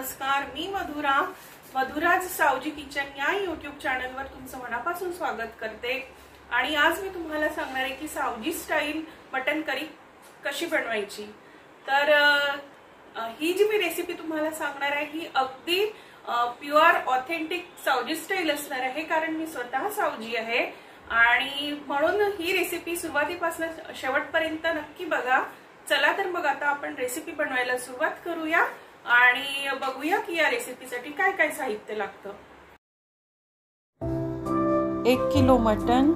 नमस्कार, मी मधुरा, मधुराज सावजी किचन या यूट्यूब चॅनलवर तुमचं मनापासून स्वागत करते। आणि आज मी तुम्हाला सांगणार आहे की सावजी स्टाईल मटन करी कशी बनवायची। तर ही जी मी रेसिपी तुम्हाला सांगणार आहे ही अगदी प्युअर ऑथेंटिक सावजी स्टाईल असणार आहे, कारण मी स्वतः सावजी आहे आणि म्हणून ही रेसिपी सुरुवातीपासून शेवटपर्यंत नक्की बघा। चला तर मग आता आपण रेसिपी बनवायला सुरुवात करूया आणि बघूया की या रेसिपीसाठी काय काय साहित्य लागतं। 1 किलो मटन,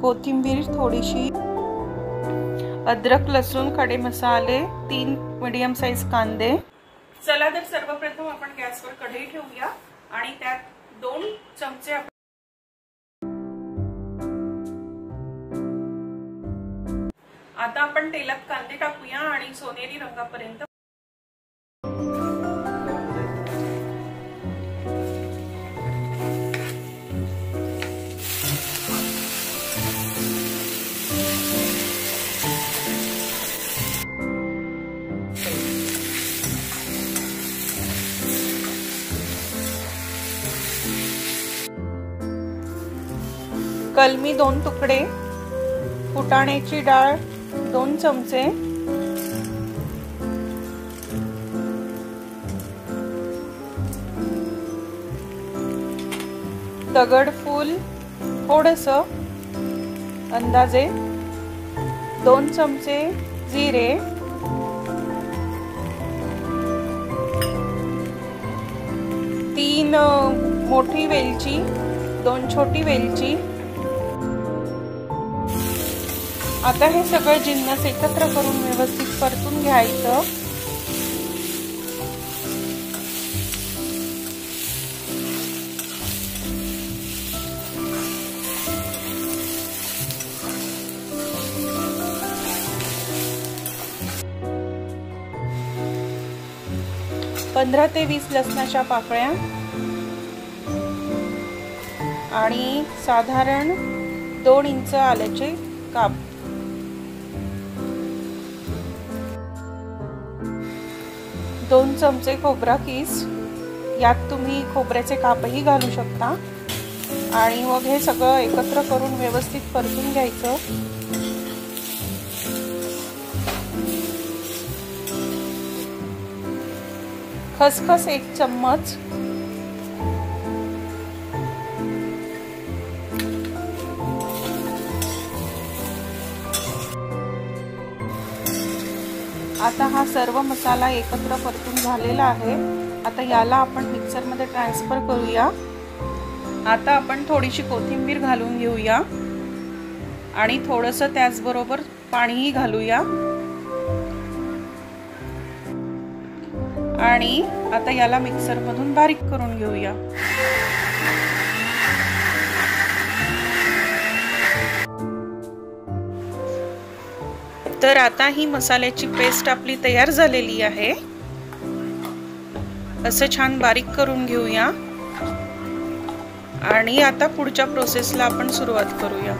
कोथिंबीर थोडीशी, अद्रक लसूण खडे मसाले, 3 मीडियम साइज कांदे। चला तर सर्वप्रथम आपण गॅसवर कढई ठेवूया आणि त्यात 2 चमचे आता आपण तेलात कांदे टाकूया आणि सोनेरी रंगापर्यंत कलमी 2 तुकडे, फुटाण्याची डाळ 2 चमचे, दगडफूल थोडंसं अंदाजे, 2 चमचे जिरे, 3 मोठी वेलची, 2 छोटी वेलची। आता हे सगळं जिन्नस एकत्र करून व्यवस्थित परतून घ्यायचं। पंधरा ते 20 लसणाच्या पाकळ्या आणि साधारण 2 इंच आल्याचे काप, 2 चमचे खोबरा कीस, यात तुम्ही खोबऱ्याचे कापही घालू शकता आणि मग हे सगळं एकत्र करून व्यवस्थित परतून घ्यायचं। खसखस 1 चम्मच, आता हा सर्व मसाला एकत्र परतून झालेला आहे। आता याला आपण मिक्सर मध्ये ट्रान्सफर करूया। आता आपण थोडीशी कोथिंबीर घालून घेऊया आणि थोडंसं त्याचबरोबर पाणीही घालूया आणि आता याला मिक्सर मधून बारीक करून घेऊया। तर आता ही मसाल्याची पेस्ट आपली तयार झालेली आहे। असं छान बारीक करून घेऊया आणि आता पुढच्या प्रोसेसला आपण सुरुवात करूया।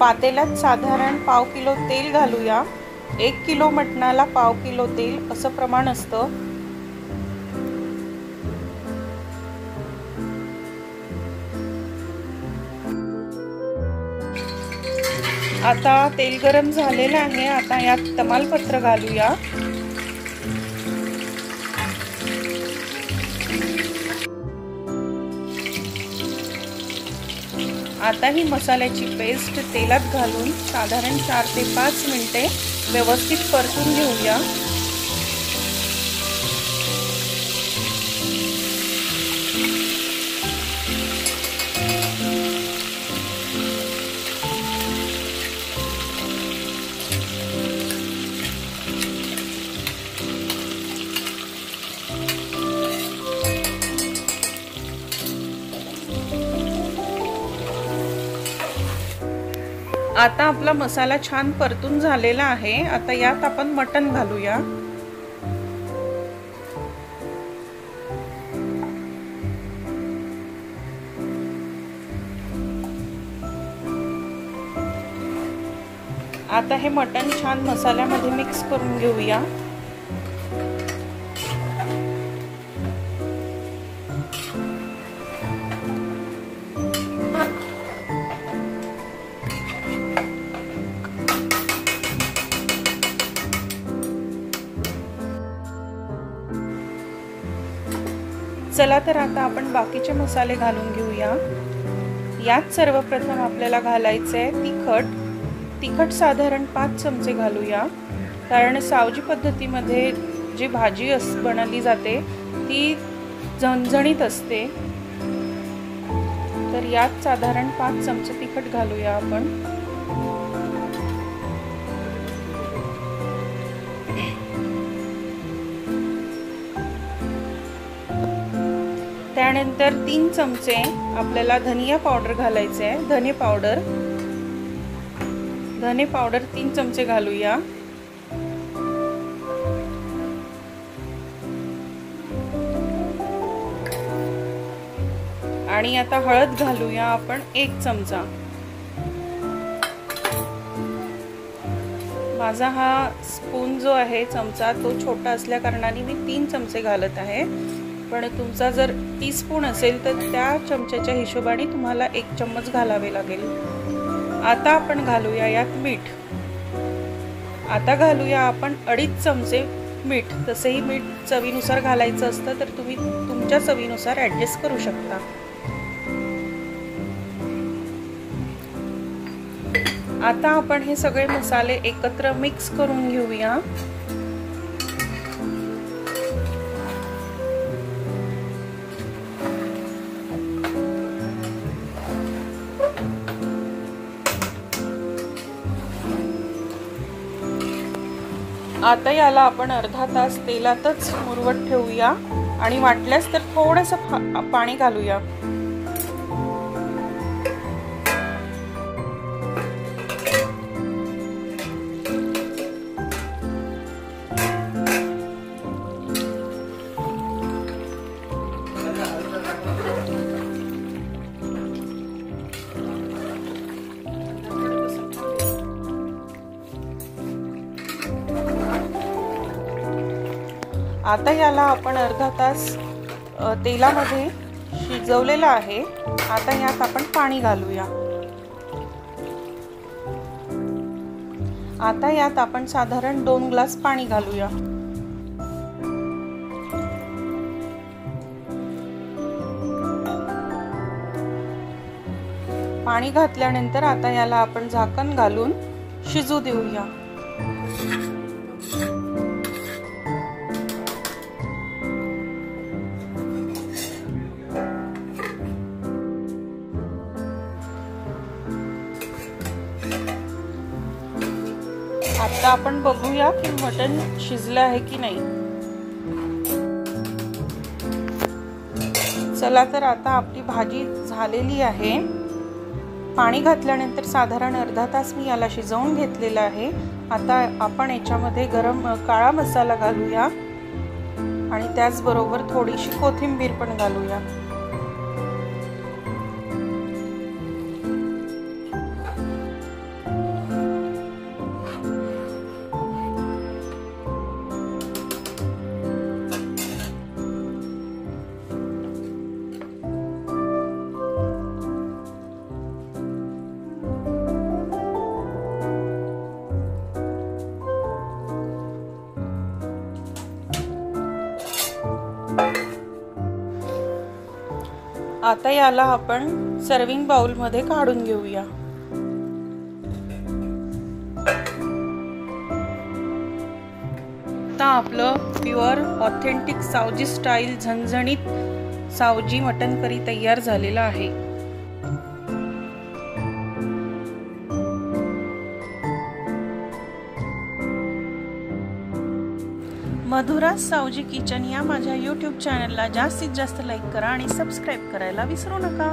पातेल्यात साधारण पाव किलो तेल घालूया। 1 किलो मटणाला पाव किलो तेल असं प्रमाण असतं। आता तेल गरम झालेलं आहे। आता यात तमालपत्र घालूया, आता ही मसाल्याची पेस्ट तेलात घालून साधारण 4 ते 5 मिनिटे व्यवस्थित परतून घेऊया। आता आपला मसाला छान परतून झालेला आहे। आता यात आपण मटण घालूया। आता हे मटण छान मसाल्यामध्ये मिक्स करून घेऊया। चला तर आता आपण बाकीचे मसाले घालून घेऊया। यात सर्वप्रथम आपल्याला घालायचे आहे तिखट साधारण 5 चमचे घालूया, कारण सावजी पद्धतीमध्ये जी भाजी बनवली जाते ती झणझणीत असते। तर यात साधारण 5 चमचे तिखट घालूया आपण। त्यानंतर 3 चमचे आपल्याला धनिया पावडर घालायचे आहे। धने पावडर 3 चमचे घालूया। आणि आता हळद घालूया आपण 1 चमचा। माझा हा स्पून जो आहे चमचा तो छोटा असल्या कारणाने मी 3 चमचे घालत आहे, पण तुमचा जर टीस्पून असेल तर त्या चमच्याच्या हिशोबाने तुम्हाला 1 चम्मच घालावे लागेल। आता आपण घालूया यात मीठ। आता घालूया आपण 2.5 चमचे मीठ। तसेही मीठ चवीनुसार घालायचं असतं, तर तुम्ही तुमच्या चवीनुसार ॲडजस्ट करू शकता। आता आपण हे सगळे मसाले एकत्र मिक्स करून घेऊया। आता याला आपण अर्धा तास तेलातच मुरवत ठेवूया आणि वाटल्यास तर थोडंसं पाणी घालूया। आता याला आपण अर्धा तास तेलामध्ये शिजवलेला आहे। आता यात आपण पाणी घालूया। आता यात आपण साधारण 2 ग्लास पाणी घालूया। पाणी घातल्यानंतर आता याला आपण झाकण घालून शिजू देऊया। आता आपण बघूया की मटण शिजलं आहे की नाही। चला तर आता आपली भाजी झालेली आहे। पाणी घातल्यानंतर साधारण अर्धा तास मी याला शिजवून घेतलेला आहे। आता आपण याच्यामध्ये काळा मसाला घालूया आणि त्याचबरोबर थोडीशी कोथिंबीर पण घालूया। आता याला आपण सर्विंग बाउल मध्ये काढून घेऊया। आता आपलं प्युअर ऑथेंटिक सावजी स्टाईल झणझणीत सावजी मटन करी तयार झालेला आहे। मधुराज सावजी किचन या माझ्या YouTube चॅनलला जास्तीत जास्त लाईक करा आणि सबस्क्राईब करायला विसरू नका।